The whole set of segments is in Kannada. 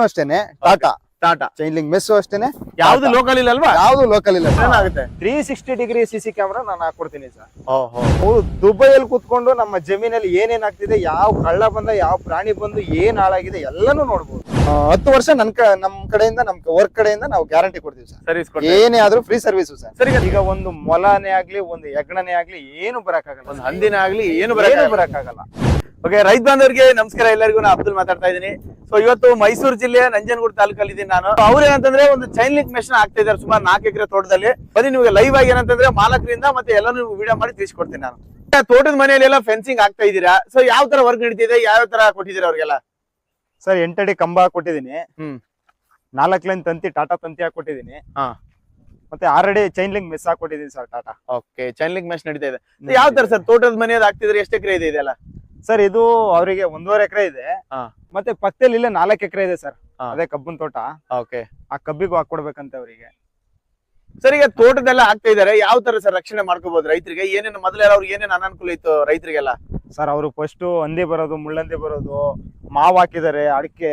ಅಷ್ಟೇನೆ Tata Tata chain link mesh ಅಷ್ಟೇನೆ ಯಾವ್ದು ಲೋಕಲ್ ಇಲ್ಲ ಅಲ್ವಾ? ಯಾವ್ದು ಲೋಕಲ್ ಇಲ್ಲ. ಏನಾಗುತ್ತೆ 360 ಡಿಗ್ರಿ ಸಿಸಿ ಕ್ಯಾಮ್ರಾ ನಾನು ಹಾಕೊಡ್ತೀನಿ ಸರ್. ಅವ್ರು ದುಬೈಯಲ್ಲಿ ಕೂತ್ಕೊಂಡು ನಮ್ಮ ಜಮೀನಲ್ಲಿ ಏನೇನ್ ಆಗ್ತಿದೆ, ಯಾವ ಕಳ್ಳ ಬಂದ, ಯಾವ ಪ್ರಾಣಿ ಬಂದು ಏನ್ ಹಾಳಾಗಿದೆ ಎಲ್ಲಾನು ನೋಡ್ಬೋದು. 10 ವರ್ಷ ನಮ್ ಕಡೆಯಿಂದ ನಮ್ ವರ್ಕ್ ಕಡೆಯಿಂದ ನಾವು ಗ್ಯಾರಂಟಿ ಕೊಡ್ತೀವಿ ಸರ್. ಸರ್ವಿಸ್ ಏನೇ ಆದ್ರೂ ಫ್ರೀ ಸರ್ವಿಸ್ ಸರ್. ಸರಿ, ಈಗ ಒಂದು ಮೊಲನೇ ಆಗ್ಲಿ, ಒಂದು ಹೆಗ್ಣನೇ ಆಗ್ಲಿ ಏನು ಬರಕ್ಕಾಗಲ್ಲ, ಒಂದು ಹಂದಿನ ಆಗ್ಲಿ ಏನು ಬರಕ್ಕಾಗಲ್ಲ. ಓಕೆ, ರೈತ ಬಾಂಧವರಿಗೆ ನಮಸ್ಕಾರ. ಎಲ್ಲರಿಗೂ ನಾನು ಅಬ್ದುಲ್ ಮಾತಾಡ್ತಾ ಇದ್ದೀನಿ. ಸೊ ಇವತ್ತು ಮೈಸೂರು ಜಿಲ್ಲೆಯ ನಂಜನಗೂಡು ತಾಲೂಕಲ್ಲಿ ಇದ್ದೀನಿ ನಾನು. ಅವ್ರು ಏನಂತಂದ್ರೆ ಒಂದು ಚೈನ್ ಲಿಂಕ್ ಮೆಷಿನ್ ಆಗ್ತಾ ಇದ್ದಾರೆ ಸುಮಾರು 4 ಎಕರೆ ತೋಟದಲ್ಲಿ. ಬನ್ನಿ ನಿಮಗೆ ಲೈವ್ ಆಗಿ ಏನಂತಂದ್ರೆ ಮಾಲಕರಿಂದ ಮತ್ತೆ ಎಲ್ಲಾನು ವಿಡಿಯೋ ಮಾಡಿ ತಿಳಿಸ್ಕೊಡ್ತೀನಿ ನಾನು. ತೋಟದ ಮನೆಯಲ್ಲಿ ಎಲ್ಲ ಫೆನ್ಸಿಂಗ್ ಆಗ್ತಾ ಇದ್ದೀರಾ? ಸೊ ಯಾವ ತರ ವರ್ಕ್ ನಡೀತಿದೆ, ಯಾವ ತರ ಕೊಟ್ಟಿದ್ದೀರಾ ಅವ್ರಿಗೆಲ್ಲ? ಸರ್ 8 ಅಡಿ ಕಂಬ ಕೊಟ್ಟಿದ್ದೀನಿ, 4 ಲೈನ್ ತಂತಿ ಟಾಟಾ ತಂತಿ ಹಾಕೊಟ್ಟಿದ್ದೀನಿ, ಮತ್ತೆ 6 ಅಡಿ ಚೈನ್ ಲಿಂಕ್ ಮೆಸ್ ಹಾಕೊಟ್ಟಿದ್ದೀನಿ sir Tata. Okay, chain link mesh ನಡೀತಾ ಇದೆ. ಯಾವ ತರ ಸರ್ ತೋಟದ ಮನೆಯದು ಆಗ್ತಿದ್ರೆ ಎಷ್ಟು ಎಕರೆ ಇದೆ ಇದೆಲ್ಲ? ಸರ್ ಇದು ಅವರಿಗೆ 1.5 ಎಕರೆ ಇದೆ, ಮತ್ತೆ ಪಕ್ಕದಲ್ಲಿ ಇಲ್ಲೇ 4 ಎಕರೆ ಇದೆ ಸರ್. ಅದೇ ಕಬ್ಬಿನ ತೋಟ. ಓಕೆ, ಆ ಕಬ್ಬಿಗೂ ಹಾಕೊಡ್ಬೇಕಂತ ಅವರಿಗೆ. ಸರ್ ಈಗ ತೋಟದೆಲ್ಲ ಆಗ್ತಾ ಇದಾರೆ, ಯಾವ ತರ ಸರ್ ರಕ್ಷಣೆ ಮಾಡ್ಕೋಬಹುದು ರೈತರಿಗೆ? ಏನೇನು ಮೊದಲೆಲ್ಲ ಅವ್ರಿಗೆ ಏನೇನು ಅನಾನುಕೂಲ ಇತ್ತು ರೈತರಿಗೆಲ್ಲ? ಸರ್ ಅವರು ಫಸ್ಟ್ ಹಂದಿ ಬರೋದು, ಮುಳ್ಳಂದಿ ಬರೋದು, ಮಾವು ಹಾಕಿದ್ದಾರೆ, ಅಡಿಕೆ,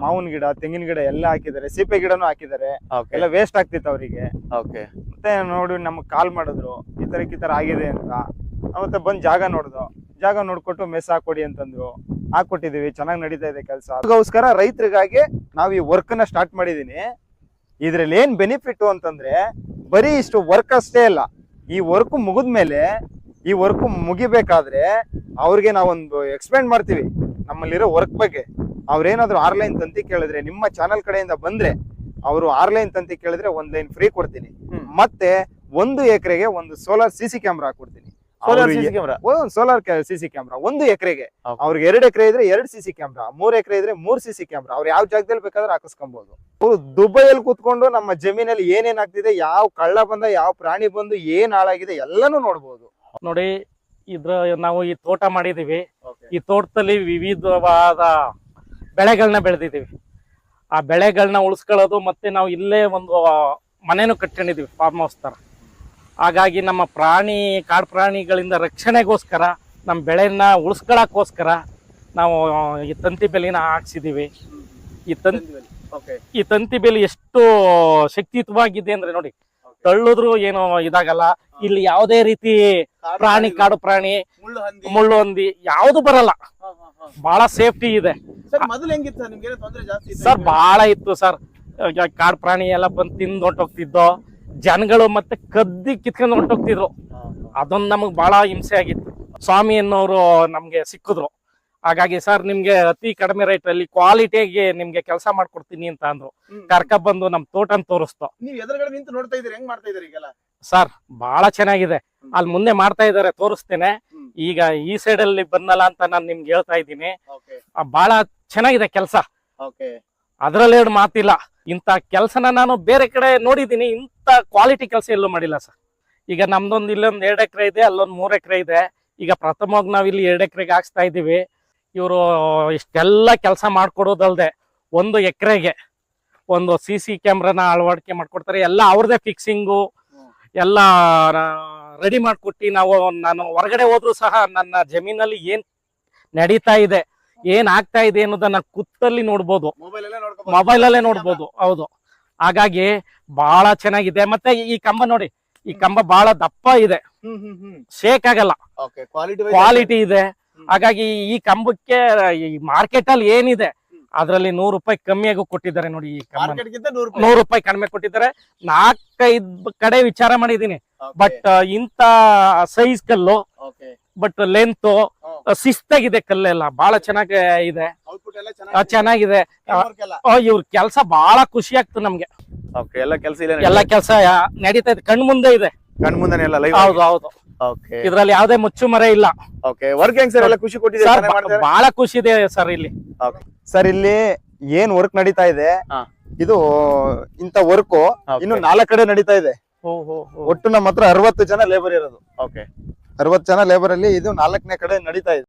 ಮಾವಿನ ಗಿಡ, ತೆಂಗಿನ ಗಿಡ ಎಲ್ಲ ಹಾಕಿದ್ದಾರೆ, ಸೀಪೆ ಗಿಡನು ಹಾಕಿದ್ದಾರೆ. ಎಲ್ಲ ವೇಸ್ಟ್ ಆಗ್ತಿತ್ತು ಅವರಿಗೆ. ಮತ್ತೆ ನೋಡಿ ನಮ್ಗೆ ಕಾಲ್ ಮಾಡಿದ್ರು, ಈ ತರ ಆಗಿದೆ ಅಂತ. ಮತ್ತೆ ಬಂದ್ ಜಾಗ ನೋಡ್ಕೊಟ್ಟು ಮೆಸ್ ಹಾಕೊಡಿ ಅಂತಂದ್ರು, ಹಾಕೊಟ್ಟಿದೀವಿ. ಚೆನ್ನಾಗಿ ನಡೀತಾ ಇದೆ ಕೆಲಸ. ಅದಕ್ಕೋಸ್ಕರ ರೈತರಿಗಾಗಿ ನಾವು ಈ ವರ್ಕ್ ನ ಸ್ಟಾರ್ಟ್ ಮಾಡಿದೀನಿ. ಇದ್ರಲ್ಲಿ ಏನ್ ಬೆನಿಫಿಟ್ ಅಂತಂದ್ರೆ ಬರೀ ಇಷ್ಟು ವರ್ಕ್ ಅಷ್ಟೇ ಅಲ್ಲ, ಈ ವರ್ಕ್ ಮುಗಿದ್ಮೇಲೆ ಈ ವರ್ಕ್ ಮುಗಿಬೇಕಾದ್ರೆ ಅವ್ರಿಗೆ ನಾವೊಂದು ಎಕ್ಸ್ಪ್ಲೇನ್ ಮಾಡ್ತೀವಿ ನಮ್ಮಲ್ಲಿರೋ ವರ್ಕ್ ಬಗ್ಗೆ. ಅವ್ರೇನಾದ್ರು 6 ಲೈನ್ ತಂತಿ ಕೇಳಿದ್ರೆ, ನಿಮ್ಮ ಚಾನಲ್ ಕಡೆಯಿಂದ ಬಂದ್ರೆ ಅವರು 6 ಲೈನ್ ತಂತಿ ಕೇಳಿದ್ರೆ 1 ಲೈನ್ ಫ್ರೀ ಕೊಡ್ತೀನಿ. ಮತ್ತೆ 1 ಎಕರೆಗೆ ಒಂದು ಸೋಲಾರ್ ಸಿಸಿ ಕ್ಯಾಮ್ರಾ ಹಾಕೊಡ್ತೀನಿ. ಸೋಲಾರ್ ಸಿಸಿ ಕ್ಯಾಮ್ರಾ 1 ಎಕರೆಗೆ. ಅವ್ರಿಗೆ 2 ಎಕರೆ ಇದ್ರೆ 2 ಸಿಸಿ ಕ್ಯಾಮ್ರಾ, 3 ಎಕರೆ ಇದ್ರೆ 3 ಸಿಸಿ ಕ್ಯಾಮ್ರಾ. ಅವ್ರು ಯಾವ ಜಾಗದಲ್ಲಿ ಬೇಕಾದ್ರೆ ಹಾಕಿಸ್ಕೊಬಹುದು. ದುಬೈಯಲ್ಲಿ ಕೂತ್ಕೊಂಡು ನಮ್ಮ ಜಮೀನಲ್ಲಿ ಏನೇನ್ ಆಗ್ತಿದೆ, ಯಾವ ಕಳ್ಳ ಬಂದ, ಯಾವ ಪ್ರಾಣಿ ಬಂದು ಏನ್ ಹಾಳಾಗಿದೆ ಎಲ್ಲಾನು ನೋಡ್ಬೋದು. ನೋಡಿ, ನಾವು ಈ ತೋಟ ಮಾಡಿದೀವಿ. ಈ ತೋಟದಲ್ಲಿ ವಿವಿಧವಾದ ಬೆಳೆಗಳನ್ನ ಬೆಳೆದಿದ್ದೀವಿ. ಆ ಬೆಳೆಗಳನ್ನ ಉಳಿಸ್ಕೊಳ್ಳೋದು, ಮತ್ತೆ ನಾವು ಇಲ್ಲೇ ಒಂದು ಮನೆನೂ ಕಟ್ಕೊಂಡಿದೀವಿ, ಫಾರ್ಮ್ ಹೌಸ್ ತರ. ಹಾಗಾಗಿ ನಮ್ಮ ಕಾಡು ಪ್ರಾಣಿಗಳಿಂದ ರಕ್ಷಣೆಗೋಸ್ಕರ, ನಮ್ಮ ಬೆಳೆನ ಉಳಿಸ್ಕೊಳ್ಳೋಕ್ಕೋಸ್ಕರ ನಾವು ಈ ತಂತಿ ಬೇಲಿನ ಹಾಕ್ಸಿದೀವಿ. ಈ ತಂತಿ ಬೇಲಿ ಎಷ್ಟು ಶಕ್ತಿಯುತವಾಗಿದೆ ಅಂದ್ರೆ ನೋಡಿ, ತಳ್ಳಿದ್ರು ಏನು ಇದಾಗಲ್ಲ. ಇಲ್ಲಿ ಯಾವುದೇ ರೀತಿ ಕಾಡು ಪ್ರಾಣಿ, ಮುಳ್ಳು ಹಂದಿ ಯಾವ್ದು ಬರಲ್ಲ. ಬಹಳ ಸೇಫ್ಟಿ ಇದೆ ಸರ್. ಬಹಳ ಇತ್ತು ಸರ್, ಕಾಡು ಪ್ರಾಣಿ ಎಲ್ಲ ಬಂದು ತಿಂದು ಹೊಂಟೋಗ್ತಿದ್ದೋ, ಜನಗಳು ಮತ್ತೆ ಕದ್ದಿ ಕಿತ್ಕೊಂಡು ಹೊಂಟೋಗ್ತಿದ್ರು. ಅದೊಂದು ನಮಗ್ ಬಹಳ ಹಿಂಸೆ ಆಗಿತ್ತು. ಸ್ವಾಮಿ ಅನ್ನೋರು ನಮ್ಗೆ ಸಿಕ್ಕಿದ್ರು. ಹಾಗಾಗಿ ಸರ್ ನಿಮ್ಗೆ ಅತಿ ಕಡಿಮೆ ರೇಟ್ ಅಲ್ಲಿ ಕ್ವಾಲಿಟಿಗೆ ನಿಮ್ಗೆ ಕೆಲಸ ಮಾಡ್ಕೊಡ್ತೀನಿ ಅಂತ ಅಂದ್ರು. ಬಂದು ನಮ್ ತೋಟನ್ ತೋರಿಸ್ತು. ಸರ್ ಬಹಳ ಚೆನ್ನಾಗಿದೆ. ಅಲ್ಲಿ ಮುಂದೆ ಮಾಡ್ತಾ ಇದಾರೆ, ತೋರಿಸ್ತೇನೆ. ಈಗ ಈ ಸೈಡ್ ಅಲ್ಲಿ ಬಂದಲ್ಲ ಅಂತ ನಾನು ನಿಮ್ಗೆ ಹೇಳ್ತಾ ಇದ್ದೀನಿ. ಬಹಳ ಚೆನ್ನಾಗಿದೆ ಕೆಲಸ, ಅದ್ರಲ್ಲಿ 2 ಮಾತಿಲ್ಲ. ಇಂತ ಕೆಲ್ಸನ ನಾನು ಬೇರೆ ಕಡೆ ನೋಡಿದೀನಿ, ಇಂತ ಕ್ವಾಲಿಟಿ ಕೆಲಸ ಎಲ್ಲೂ ಮಾಡಿಲ್ಲ ಸರ್. ಈಗ ನಮ್ದೊಂದು ಇಲ್ಲೊಂದು 2 ಎಕರೆ ಇದೆ, ಅಲ್ಲೊಂದು 3 ಎಕರೆ ಇದೆ. ಈಗ ಪ್ರಥಮವಾಗಿ ನಾವ್ ಇಲ್ಲಿ 2 ಎಕರೆಗೆ ಹಾಕ್ಸ್ತಾ ಇದೀವಿ. ಇವರು ಇಷ್ಟೆಲ್ಲ ಕೆಲಸ ಮಾಡ್ಕೊಡೋದಲ್ದೆ 1 ಎಕರೆಗೆ ಒಂದು CC ಕ್ಯಾಮ್ರಾನ ಅಳವಡಿಕೆ ಮಾಡ್ಕೊಡ್ತಾರೆ. ಎಲ್ಲ ಅವ್ರದೇ ಫಿಕ್ಸಿಂಗು ಎಲ್ಲ ರೆಡಿ ಮಾಡ್ಕೊಟ್ಟು ನಾನು ಹೊರಗಡೆ ಹೋದ್ರು ಸಹ ನನ್ನ ಜಮೀನಲ್ಲಿ ಏನ್ ನಡೀತಾ ಇದೆ, ಏನ್ ಆಗ್ತಾ ಇದೆ ಅನ್ನೋದನ್ನ ಕುತ್ತಲ್ಲಿ ನೋಡ್ಬೋದು, ಮೊಬೈಲಲ್ಲೇ ನೋಡ್ಬೋದು. ಹೌದು, ಹಾಗಾಗಿ ಬಹಳ ಚೆನ್ನಾಗಿದೆ. ಮತ್ತೆ ಈ ಕಂಬ ನೋಡಿ, ಈ ಕಂಬ ಬಹಳ ದಪ್ಪ ಇದೆ, ಶೇಕ್ ಆಗಲ್ಲ, ಕ್ವಾಲಿಟಿ ಇದೆ. ಹಾಗಾಗಿ ಈ ಕಂಬಕ್ಕೆ ಈ ಮಾರ್ಕೆಟ್ ಅಲ್ಲಿ ಏನಿದೆ ಅದ್ರಲ್ಲಿ 100 ರೂಪಾಯಿ ಕಮ್ಮಿಯಾಗೂ ಕೊಟ್ಟಿದ್ದಾರೆ ನೋಡಿ. ಈ ಕಂಬ 100 ರೂಪಾಯಿ ಕಡಿಮೆ ಕೊಟ್ಟಿದ್ದಾರೆ. 4-5 ಕಡೆ ವಿಚಾರ ಮಾಡಿದೀನಿ. ಬಟ್ ಇಂತ ಸೈಜ್ ಕಲ್ಲು, ಬಟ್ ಲೆಂತ್ ಶಿಸ್ತಾಗಿದೆ, ಕಲ್ಲೆಲ್ಲ ಬಹಳ ಚೆನ್ನಾಗಿ ಇದೆ, ಚೆನ್ನಾಗಿದೆ. ಇವ್ರ ಕೆಲ್ಸ ಬಹಳ ಖುಷಿ ಆಗ್ತದೆ ನಮ್ಗೆ. ಎಲ್ಲ ಕೆಲ್ಸ ನಡೀತಾ ಇದೆ, ಕಣ್ಮುಂದೆ ಇದೆ. ಹೌದು ಹೌದು, ಇದ್ರಲ್ಲಿ ಯಾವ್ದೇ ಮುಚ್ಚು ಮರೆ ಇಲ್ಲ. ಬಹಳ ಖುಷಿ ಇದೆ ಸರ್ ಇಲ್ಲಿ. ಸರ್ ಇಲ್ಲಿ ಏನ್ ವರ್ಕ್ ನಡೀತಾ ಇದೆ, ಇದು ಇಂತ ವರ್ಕ್ ಇನ್ನು 4 ಕಡೆ ನಡೀತಾ ಇದೆ. ಒಟ್ಟು ನಮ್ಮ ಹತ್ರ 60 ಜನ ಲೇಬರ್ ಇರೋದು. 60 ಜನ ಲೇಬರ್ ಅಲ್ಲಿ ಇದು 4ನೇ ಕಡೆ ನಡೀತಾ ಇದೆ.